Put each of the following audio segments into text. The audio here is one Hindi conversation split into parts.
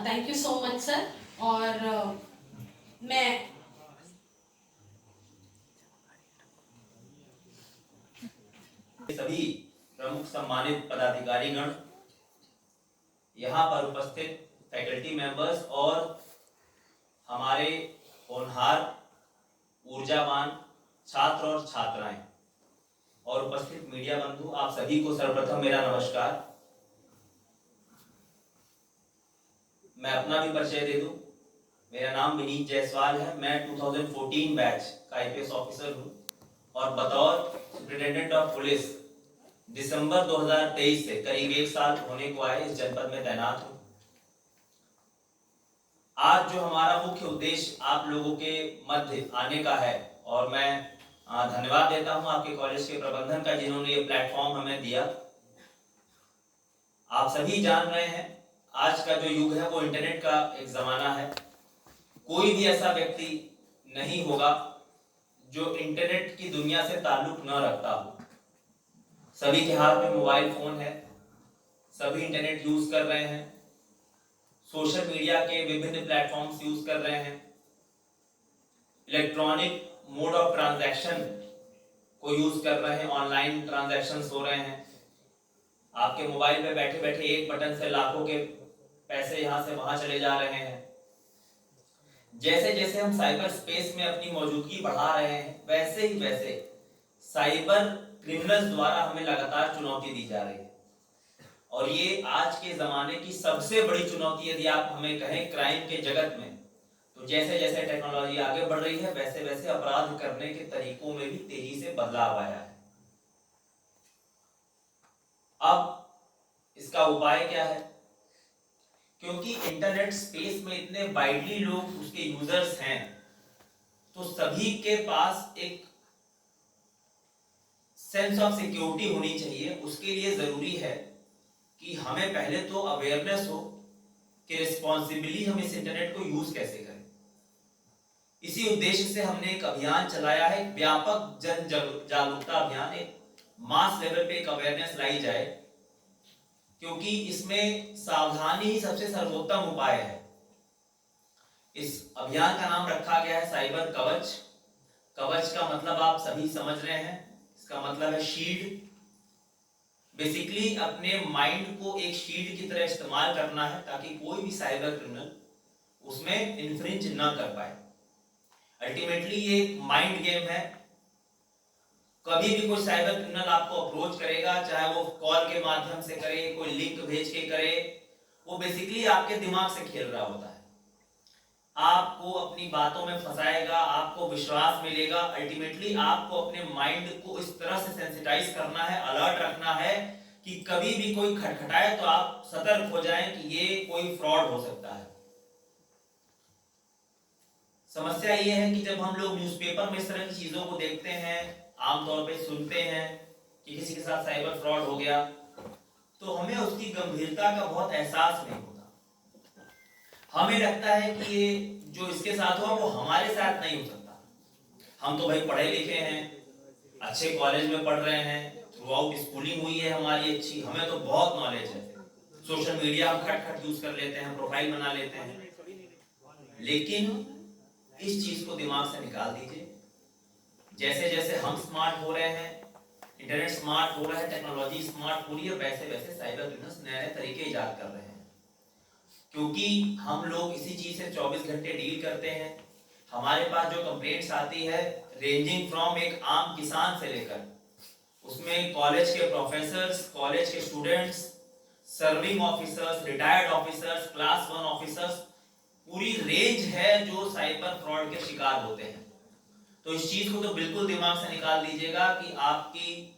Thank you so much sir. और मैं सभी प्रमुख सम्मानित पदाधिकारीगण, यहाँ पर उपस्थित फैकल्टी मेंबर्स और हमारे होनहार ऊर्जावान छात्र और छात्राएं और उपस्थित मीडिया बंधु, आप सभी को सर्वप्रथम मेरा नमस्कार। मैं अपना भी परिचय दे दूं। मेरा नाम विनीत जायसवाल है। मैं 2014 बैच का आईपीएस ऑफिसर हूं और बतौर सुप्रिंटेंडेंट ऑफ पुलिस दिसंबर 2023 से करीब 1 साल होने को आए इस जनपद में तैनात हूं। आज जो हमारा मुख्य उद्देश्य आप लोगों के मध्य आने का है, और मैं धन्यवाद देता हूं आपके कॉलेज के प्रबंधन का जिन्होंने ये प्लेटफॉर्म हमें दिया। आप सभी जान रहे हैं आज का जो युग है वो इंटरनेट का एक जमाना है। कोई भी ऐसा व्यक्ति नहीं होगा जो इंटरनेट की दुनिया से ताल्लुक न रखता हो। सभी के हाथ में मोबाइल फोन है, सभी इंटरनेट यूज कर रहे हैं, सोशल मीडिया के विभिन्न प्लेटफॉर्म्स यूज कर रहे हैं, इलेक्ट्रॉनिक मोड ऑफ ट्रांजैक्शन को यूज कर रहे हैं, ऑनलाइन ट्रांजैक्शंस हो रहे हैं। आपके मोबाइल पे बैठे बैठे एक बटन से लाखों के पैसे यहां से वहां चले जा रहे हैं। जैसे जैसे हम साइबर स्पेस में अपनी मौजूदगी बढ़ा रहे हैं, वैसे ही वैसे साइबर क्रिमिनल्स द्वारा हमें लगातार चुनौती दी जा रही है। और ये आज के जमाने की सबसे बड़ी चुनौती यदि आप हमें कहें क्राइम के जगत में, तो जैसे जैसे टेक्नोलॉजी आगे बढ़ रही है वैसे वैसे अपराध करने के तरीकों में भी तेजी से बदलाव आया है। अब इसका उपाय क्या है? क्योंकि इंटरनेट स्पेस में इतने वाइडली लोग उसके यूजर्स हैं, तो सभी के पास एक सेंस ऑफ सिक्योरिटी होनी चाहिए। उसके लिए जरूरी है कि हमें पहले तो अवेयरनेस हो कि रिस्पॉन्सिबली हम इस इंटरनेट को यूज कैसे करें। इसी उद्देश्य से हमने एक अभियान चलाया है, व्यापक जन जागरूकता अभियान। एक मास लेवल पे एक अवेयरनेस लाई जाए, क्योंकि इसमें सावधानी ही सबसे सर्वोत्तम उपाय है। इस अभियान का नाम रखा गया है साइबर कवच। कवच का मतलब आप सभी समझ रहे हैं, इसका मतलब है शील्ड। बेसिकली अपने माइंड को एक शील्ड की तरह इस्तेमाल करना है ताकि कोई भी साइबर क्रिमिनल उसमें इन्फ्रिंज ना कर पाए। अल्टीमेटली ये एक माइंड गेम है। कभी भी कोई साइबर क्रिमिनल आपको अप्रोच करेगा, चाहे वो कॉल के माध्यम से करे, कोई लिंक भेज के करे, वो बेसिकली आपके दिमाग से खेल रहा होता है। आपको अपनी बातों में फंसाएगा, आपको विश्वास मिलेगा। अल्टीमेटली आपको अपने माइंड को इस तरह से सेंसिटाइज करना है, अलर्ट रखना है कि कभी भी कोई खटखटाए तो आप सतर्क हो जाएं कि ये कोई फ्रॉड हो सकता है। समस्या ये है कि जब हम लोग न्यूज़पेपर में इस तरह की चीजों को देखते हैं, आमतौर पे सुनते हैं कि किसी के साथ साइबर फ्रॉड हो गया, तो हमें उसकी गंभीरता का बहुत एहसास नहीं होता। हमें लगता है कि ये जो इसके साथ हुआ वो हमारे साथ नहीं हो सकता। हम तो भाई पढ़े लिखे हैं, अच्छे कॉलेज में पढ़ रहे हैं, थ्रू आउट स्कूलिंग हुई है हमारी अच्छी, हमें तो बहुत नॉलेज है, सोशल मीडिया हम खट खट यूज कर लेते हैं, प्रोफाइल बना लेते हैं। लेकिन इस चीज को दिमाग से निकाल दीजिए। जैसे जैसे हम स्मार्ट हो रहे हैं, इंटरनेट स्मार्ट हो रहा है, टेक्नोलॉजी स्मार्ट हो रही है, वैसे वैसे साइबर क्रिमिनल्स नए नए तरीके इजाद कर रहे हैं। क्योंकि हम लोग इसी चीज से 24 घंटे डील करते हैं। हमारे पास जो कंप्लेंट्स आती है, रेंजिंग फ्रॉम एक आम किसान से लेकर उसमें कॉलेज के प्रोफेसर्स, कॉलेज के students, serving officers, retired officers, class 1 officers, पूरी रेंज है जो साइबर फ्रॉड के शिकार होते हैं। तो इस चीज को तो बिल्कुल दिमाग से निकाल दीजिएगा कि आपकी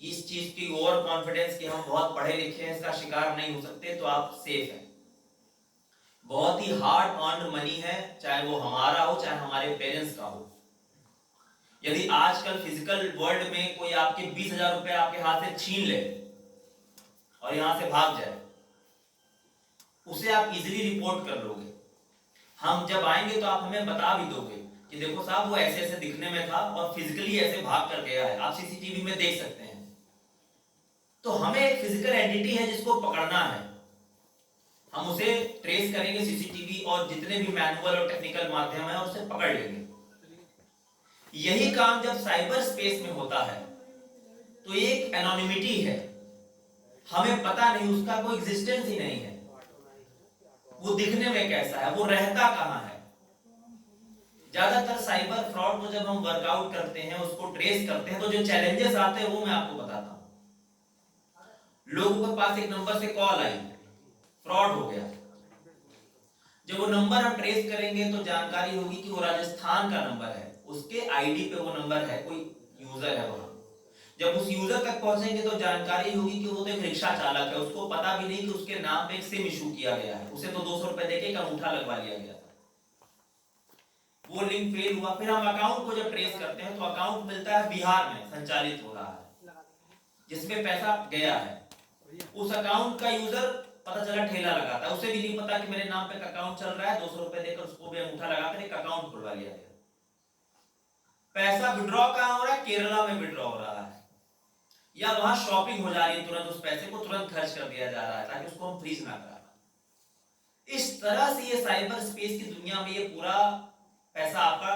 इस चीज की ओवर कॉन्फिडेंस कि हम बहुत पढ़े लिखे हैं इसका शिकार नहीं हो सकते, तो आप सेफ हैं। बहुत ही हार्ड अर्न्ड मनी है, चाहे वो हमारा हो चाहे हमारे पेरेंट्स का हो। यदि आजकल फिजिकल वर्ल्ड में कोई आपके 20,000 रुपए आपके हाथ से छीन ले और यहां से भाग जाए, उसे आप इजीली रिपोर्ट कर लोगे। हम जब आएंगे तो आप हमें बता भी दोगे, कि देखो साहब वो ऐसे ऐसे दिखने में था और फिजिकली ऐसे भाग कर गया है, आप सीसीटीवी में देख सकते हैं। तो हमें एक फिजिकल एंटिटी है जिसको पकड़ना है, हम उसे ट्रेस करेंगे सीसीटीवी और जितने भी मैनुअल और टेक्निकल माध्यम है उसे पकड़ लेंगे। यही काम जब साइबर स्पेस में होता है तो एक एनोनिमिटी है, हमें पता नहीं, उसका कोई एग्जिस्टेंस ही नहीं है, वो दिखने में कैसा है, वो रहता कहां है। ज्यादातर साइबर फ्रॉड को जब हम वर्कआउट करते हैं, उसको ट्रेस करते हैं, तो जो चैलेंजेस आते हैं वो मैं आपको बताता हूं। लोगों के पास एक नंबर से कॉल आई, फ्रॉड हो गया, जब वो नंबर हम ट्रेस करेंगे तो जानकारी होगी कि वो राजस्थान का नंबर है, उसके आईडी पे वो नंबर है, कोई यूजर है वहां। जब उस यूजर तक पहुंचेंगे तो जानकारी होगी कि वो तो एक रिक्शा चालक है, उसको पता भी नहीं कि उसके नाम पे एक सिम इशू किया गया है, उसे तो 200 रुपए देके एक अंगूठा लगवा लिया गया था। वो लिंक फेल हुआ। फिर हम अकाउंट को जब ट्रेस करते हैं तो अकाउंट मिलता है बिहार में संचालित हो रहा है, जिसमें पैसा गया है। उस अकाउंट का यूजर पता चला ठेला लगाता है, उसे भी नहीं पता कि मेरे नाम पे अकाउंट चल रहा है, 200 रुपए देकर उसको भी अंगूठा लगाकर एक अकाउंट खुलवा लिया गया। पैसा विड्रॉ कहां हो रहा है? केरला में विड्रॉ हो रहा है, या वहां शॉपिंग हो जा रही है, तुरंत उस पैसे को तुरंत खर्च कर दिया जा रहा है ताकि उसको हम फ्रीज ना करा। इस तरह से ये साइबर स्पेस की दुनिया में ये पूरा पैसा आपका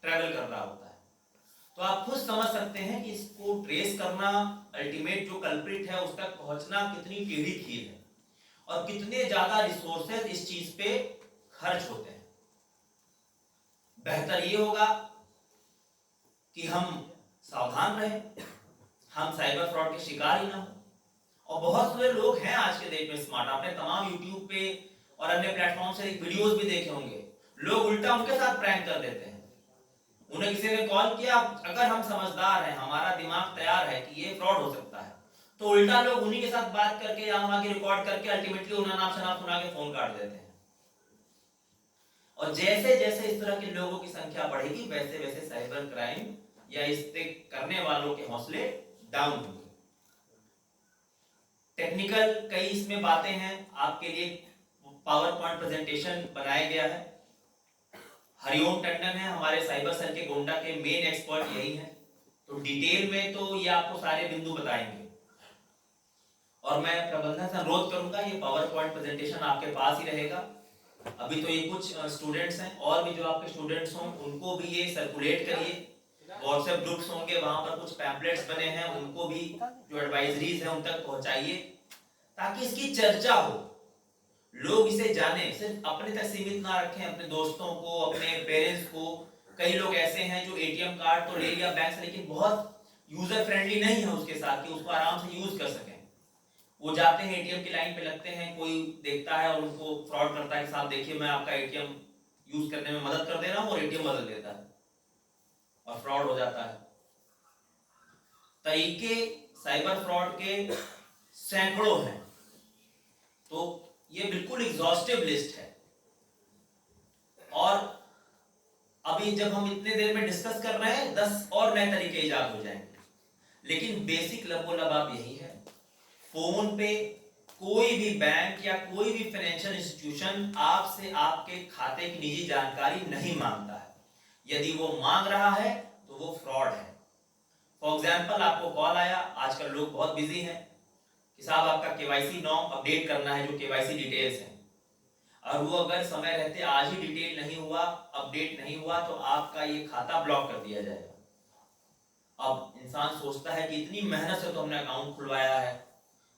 ट्रेवल कर रहा होता है। तो आप खुद समझ सकते हैं कि इसको ट्रेस करना, अल्टीमेट जो कल्प्रिट है उस तक पहुंचना कितनी टेढ़ी खीर है और कितने ज्यादा रिसोर्सेज इस चीज पे खर्च होते हैं। बेहतर ये होगा कि हम सावधान रहें, हम साइबर फ्रॉड के शिकार ही ना हो। और बहुत सारे लोग हैं आज के डेट में स्मार्ट, आपने तमाम यूट्यूब पे और अन्य प्लेटफॉर्म से वीडियोस भी देखे होंगे, लोग उल्टा उनके साथ प्रैंक कर देते हैं। उन्हें किसी ने कॉल किया, अगर हम समझदार हैं, हमारा दिमाग तैयार है कि ये फ्रॉड हो सकता है, तो उल्टा लोग उन्हीं के साथ बात करके या वहां की रिकॉर्ड करके अल्टीमेटली उन्हें नाम शनाम सुना के फोन काट देते हैं। और जैसे जैसे इस तरह के लोगों की संख्या बढ़ेगी वैसे वैसे साइबर क्राइम या इससे करने वालों के हौसले डाउन होंगे। टेक्निकल कई इसमें बातें हैं, आपके लिए पावर पॉइंट प्रेजेंटेशन बनाया गया है। हरिओम टंडन है हमारे साइबर सेल के गोंडा के मेन एक्सपर्ट, यही है, तो डिटेल में तो ये आपको सारे बिंदु बताएंगे। और मैं प्रबंधन से अनुरोध करूंगा ये पावर पॉइंट प्रेजेंटेशन आपके पास ही रहेगा। अभी तो ये कुछ स्टूडेंट्स हैं, और भी जो आपके स्टूडेंट्स हों उनको भी ये सर्कुलेट करिए, व्हाट्सएप ग्रुप्स होंगे वहां पर कुछ पैम्पलेट्स बने हैं, उनको भी जो एडवाइजरीज हैं उन तक पहुंचाइए ताकि इसकी चर्चा हो, लोग इसे जाने। सिर्फ अपने तक सीमित ना रखें, अपने दोस्तों को, अपने पेरेंट्स को। कई लोग ऐसे हैं जो एटीएम कार्ड तो ले लिया बैंक से, लेकिन बहुत यूजर फ्रेंडली नहीं है उसके साथ कि उसको आराम से यूज कर सकें। वो जाते हैं एटीएम की लाइन पे लगते हैं, कोई देखता है और उनको फ्रॉड करता है कि साहब देखिए मैं आपका एटीएम यूज करने में मदद कर दे रहा हूं, और एटीएम बदल देता है और फ्रॉड हो जाता है। तरीके साइबर फ्रॉड के सैकड़ों हैं, तो ये बिल्कुल एग्जॉस्टिव लिस्ट है। और अभी जब हम इतने देर में डिस्कस कर रहे हैं 10 और नए तरीके इजाद हो जाएंगे, लेकिन बेसिक लबोलबाब यही है। फोन पे कोई भी बैंक या कोई भी फाइनेंशियल इंस्टीट्यूशन आपसे आपके खाते की निजी जानकारी नहीं मांगता है। यदि वो मांग रहा है तो वो फ्रॉड है। फॉर एग्जाम्पल, आपको कॉल आया, आजकल लोग बहुत बिजी हैं कि साहब आपका केवाईसी नाउ अपडेट करना है, जो केवाईसी डिटेल्स हैं, और वो अगर समय रहते आज ही डिटेल नहीं हुआ, अपडेट नहीं हुआ, तो आपका ये खाता ब्लॉक कर दिया जाएगा। अब इंसान सोचता है कि इतनी मेहनत से तो हमने अकाउंट खुलवाया है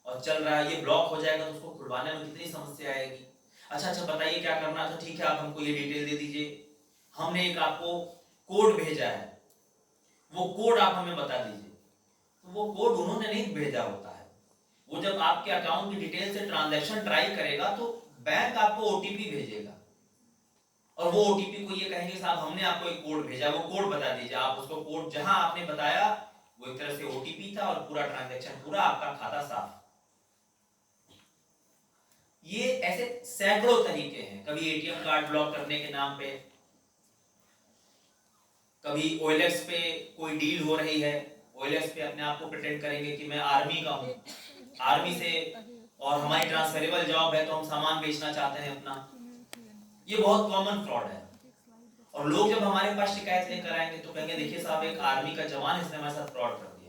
और चल रहा है, ये ब्लॉक हो जाएगा तो उसको खुलवाने में कितनी समस्या आएगी। अच्छा बताइए क्या करना था? ठीक है, आप हमको ये डिटेल दे दीजिए, हमने एक आपको कोड भेजा है, वो कोड आप हमें बता दीजिए। तो वो कोड उन्होंने नहीं भेजा होता है, वो जब आपके अकाउंट की डिटेल से ट्रांजैक्शन ट्राई करेगा तो बैंक आपको ओटीपी भेजेगा, और वो ओटीपी को ये कहेंगे साहब हमने आपको एक कोड भेजा, वो कोड बता दीजिए। आप उसको कोड जहां आपने बताया वो एक तरह से ओटीपी था, और पूरा ट्रांजैक्शन पूरा, आपका खाता साफ। ये ऐसे सैकड़ों तरीके हैं। कभी एटीएम कार्ड ब्लॉक करने के नाम पे, कभी ओएलएक्स पे कोई डील हो रही है, ओएलएक्स पे अपने आप को प्रिटेंड करेंगे कि मैं आर्मी का हूं, आर्मी से, और हमारी ट्रांसफरेबल जॉब है तो हम सामान बेचना चाहते हैं अपना। ये बहुत कॉमन फ्रॉड है। और लोग जब हमारे पास शिकायत लेकर आएंगे तो कहेंगे देखिए साहब एक आर्मी का जवान इसने हमारे साथ फ्रॉड कर दिया।